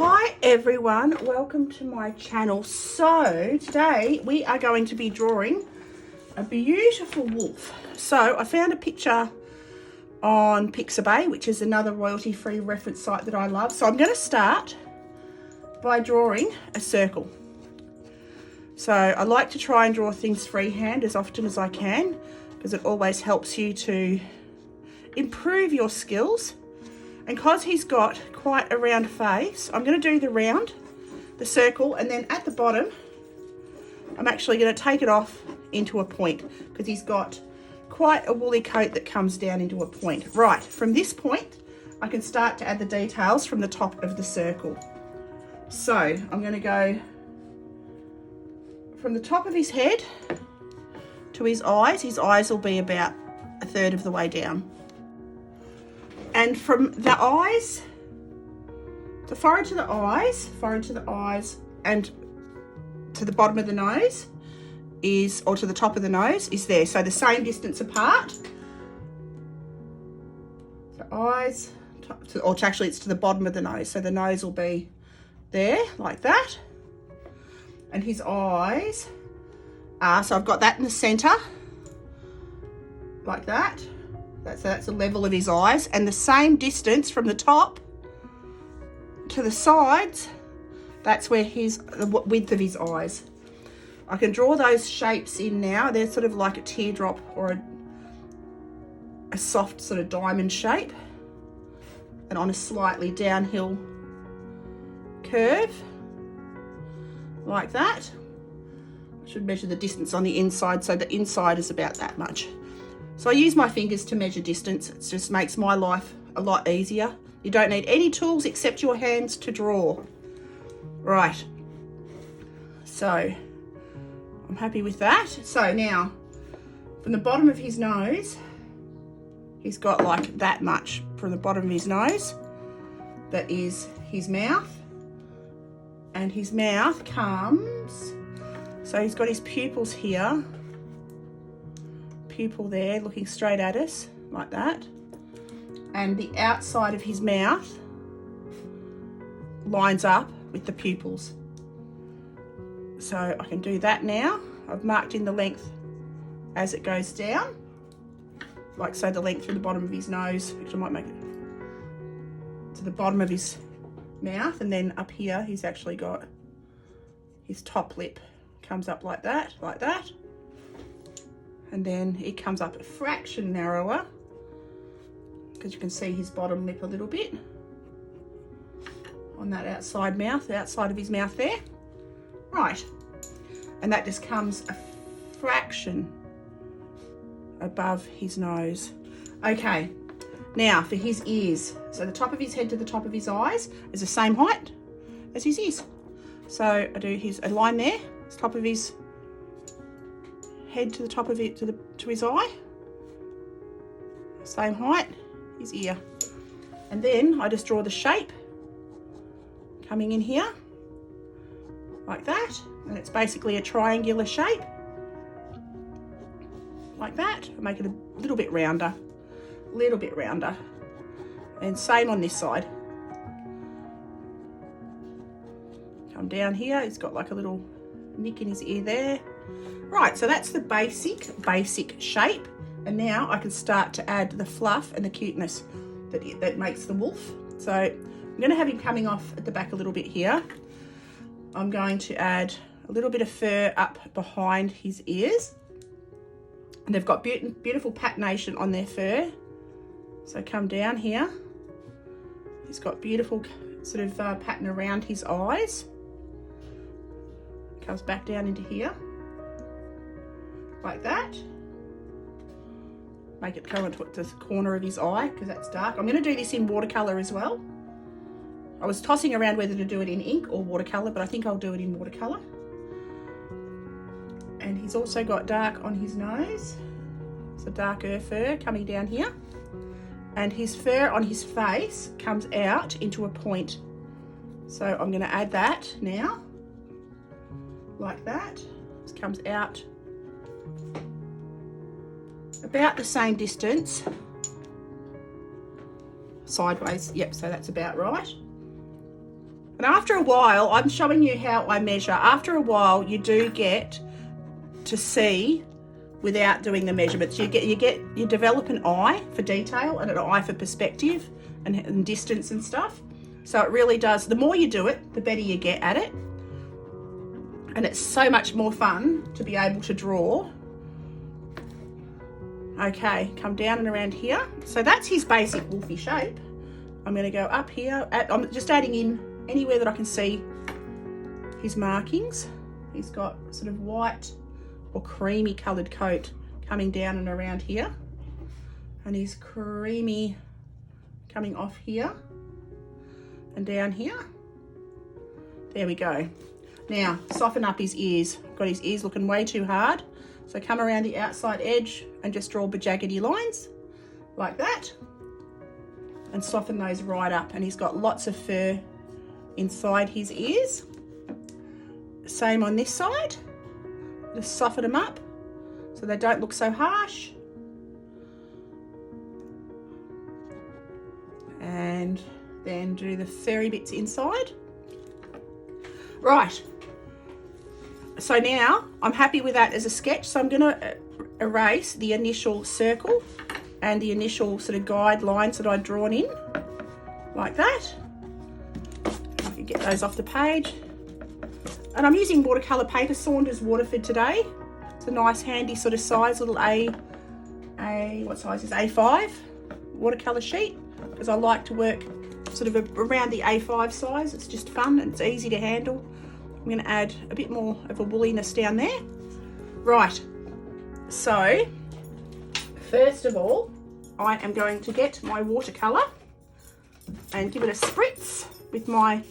Hi everyone, welcome to my channel. So today we are going to be drawing a beautiful wolf. So I found a picture on Pixabay, which is another royalty-free reference site that I love. So I'm going to start by drawing a circle. So I like to try and draw things freehand as often as I can because it always helps you to improve your skills. And because he's got quite a round face, I'm going to do the round, the circle, and then at the bottom, I'm actually going to take it off into a point because he's got quite a woolly coat that comes down into a point. Right, from this point, I can start to add the details from the top of the circle. So I'm going to go from the top of his head to his eyes. His eyes will be about a third of the way down. And from the eyes, the forehead to the eyes, and to the bottom of the nose is, or to the top of the nose is there. So the same distance apart. The eyes, actually it's to the bottom of the nose. So the nose will be there, like that. And his eyes are, so I've got that in the center, like that. That's the level of his eyes, and the same distance from the top to the sides, that's where the width of his eyes. I can draw those shapes in now. They're sort of like a teardrop or a soft sort of diamond shape, and on a slightly downhill curve, like that. I should measure the distance on the inside, so the inside is about that much. So I use my fingers to measure distance. It just makes my life a lot easier. You don't need any tools except your hands to draw. Right. So I'm happy with that. So now from the bottom of his nose, he's got like that much from the bottom of his nose. That is his mouth. And his mouth comes, so he's got his pupils here. Pupil there looking straight at us like that, and the outside of his mouth lines up with the pupils. So I can do that now. I've marked in the length as it goes down, like so, the length from the bottom of his nose, which I might make it to the bottom of his mouth, and then up here he's actually got his top lip comes up like that, and then it comes up a fraction narrower because you can see his bottom lip a little bit on that outside mouth, the outside of his mouth there. Right, and that just comes a fraction above his nose. Okay, now for his ears. So the top of his head to the top of his eyes is the same height as his ears. So I do a line there, it's top of his head to the top of it, to his eye, same height, his ear. And then I just draw the shape coming in here, like that, and it's basically a triangular shape, like that. I make it a little bit rounder, and same on this side. Come down here, he's got like a little nick in his ear there. Right, so that's the basic shape, and now I can start to add the fluff and the cuteness that makes the wolf. So I'm going to have him coming off at the back a little bit here. I'm going to add a little bit of fur up behind his ears, and they've got beautiful patination on their fur. So come down here, he's got beautiful sort of pattern around his eyes. Comes back down into here, like that. Make it go into the corner of his eye because that's dark. I'm going to do this in watercolor as well. I was tossing around whether to do it in ink or watercolor, but I think I'll do it in watercolor. And he's also got dark on his nose, so darker fur coming down here, and his fur on his face comes out into a point. So I'm going to add that now, like that. This comes out about the same distance sideways. Yep, so that's about right. And after a while, I'm showing you how I measure. After a while, you do get to see without doing the measurements. You develop an eye for detail and an eye for perspective and distance and stuff. So it really does. The more you do it, the better you get at it. And it's so much more fun to be able to draw. Okay, come down and around here. So that's his basic wolfy shape. I'm going to go up here. I'm just adding in anywhere that I can see his markings. He's got sort of white or creamy coloured coat coming down and around here. And he's creamy coming off here and down here. There we go. Now, soften up his ears. Got his ears looking way too hard. So come around the outside edge and just draw jaggedy lines like that. And soften those right up. And he's got lots of fur inside his ears. Same on this side. Just soften them up so they don't look so harsh. And then do the furry bits inside. Right. So now I'm happy with that as a sketch. So I'm going to erase the initial circle and the initial sort of guidelines that I'd drawn in like that. I can get those off the page. And I'm using watercolour paper, Saunders Waterford today. It's a nice handy sort of size, little what size is A5 watercolour sheet, because I like to work sort of around the A5 size. It's just fun and it's easy to handle. I'm going to add a bit more of a woolliness down there. Right, so first of all, I am going to get my watercolour and give it a spritz with my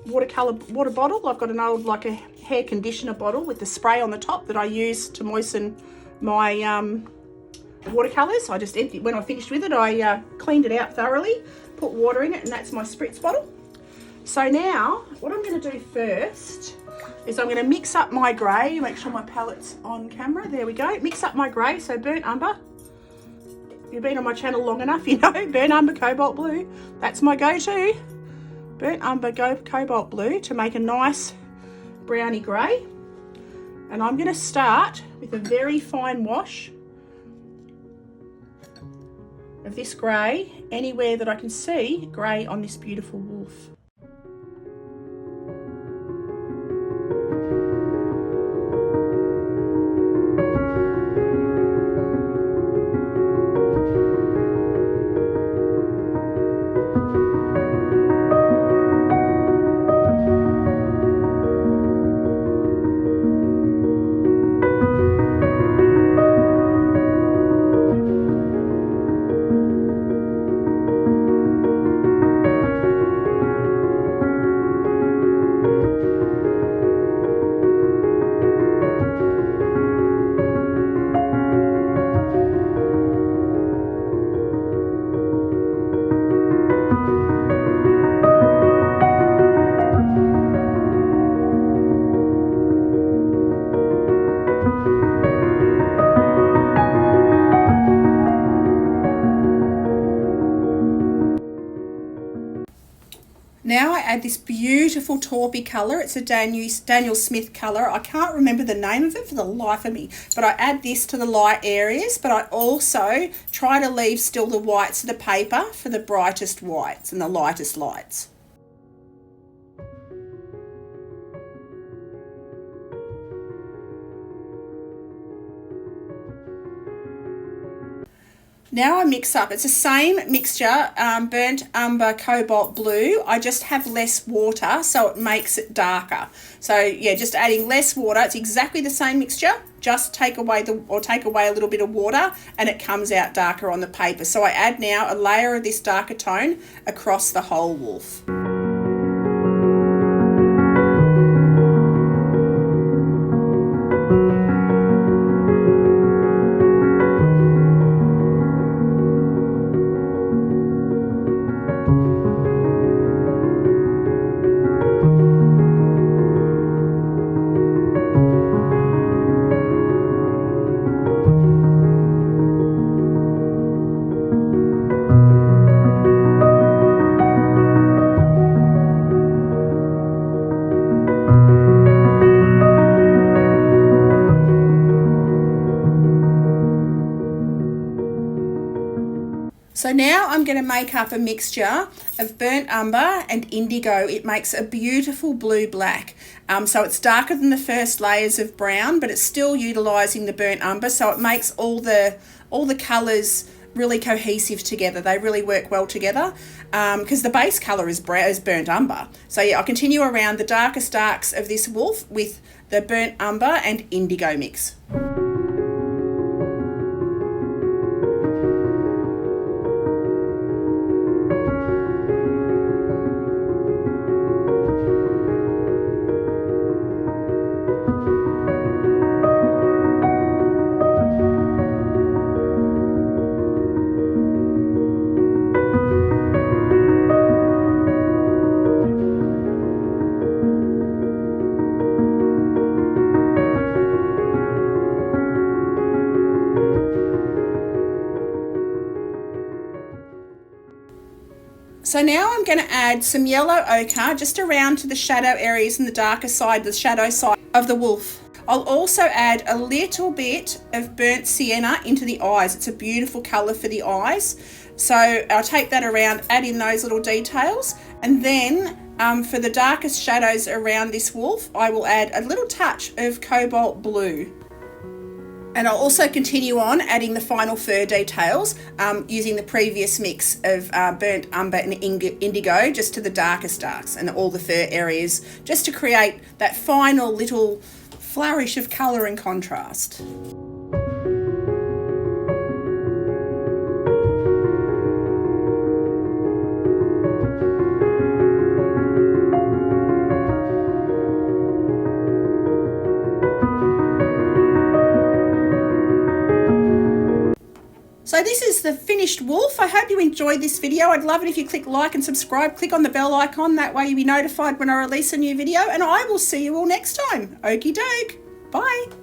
water bottle. I've got an old, like a hair conditioner bottle with the spray on the top that I use to moisten my watercolours. I just emptied, when I finished with it, I cleaned it out thoroughly, put water in it, and that's my spritz bottle. So now, what I'm going to do first is I'm going to mix up my grey, make sure my palette's on camera, there we go, mix up my grey, so burnt umber. If you've been on my channel long enough, you know, burnt umber, cobalt blue, that's my go-to. Burnt umber, cobalt blue to make a nice browny grey. And I'm going to start with a very fine wash of this grey, anywhere that I can see grey on this beautiful wolf. Now I add this beautiful taupey colour. It's a Daniel Smith colour. I can't remember the name of it for the life of me, but I add this to the light areas, but I also try to leave still the whites of the paper for the brightest whites and the lightest lights. Now I mix up, it's the same mixture, burnt umber, cobalt blue. I just have less water, so it makes it darker. So yeah, just adding less water. It's exactly the same mixture, just take away a little bit of water and it comes out darker on the paper. So I add now a layer of this darker tone across the whole wolf. So now I'm going to make up a mixture of burnt umber and indigo. It makes a beautiful blue black. So it's darker than the first layers of brown, but it's still utilising the burnt umber, so it makes all the colours really cohesive together. They really work well together because the base colour is burnt umber. So yeah, I'll continue around the darkest darks of this wolf with the burnt umber and indigo mix. So now I'm going to add some yellow ochre just around to the shadow areas and the darker side, the shadow side of the wolf. I'll also add a little bit of burnt sienna into the eyes. It's a beautiful colour for the eyes. So I'll take that around, add in those little details, and then for the darkest shadows around this wolf, I will add a little touch of cobalt blue. And I'll also continue on adding the final fur details using the previous mix of burnt umber and indigo just to the darkest darks and all the fur areas, just to create that final little flourish of colour and contrast. So this is the finished wolf. I hope you enjoyed this video. I'd love it if you click like and subscribe. Click on the bell icon. That way you'll be notified when I release a new video. And I will see you all next time. Okie doke. Bye.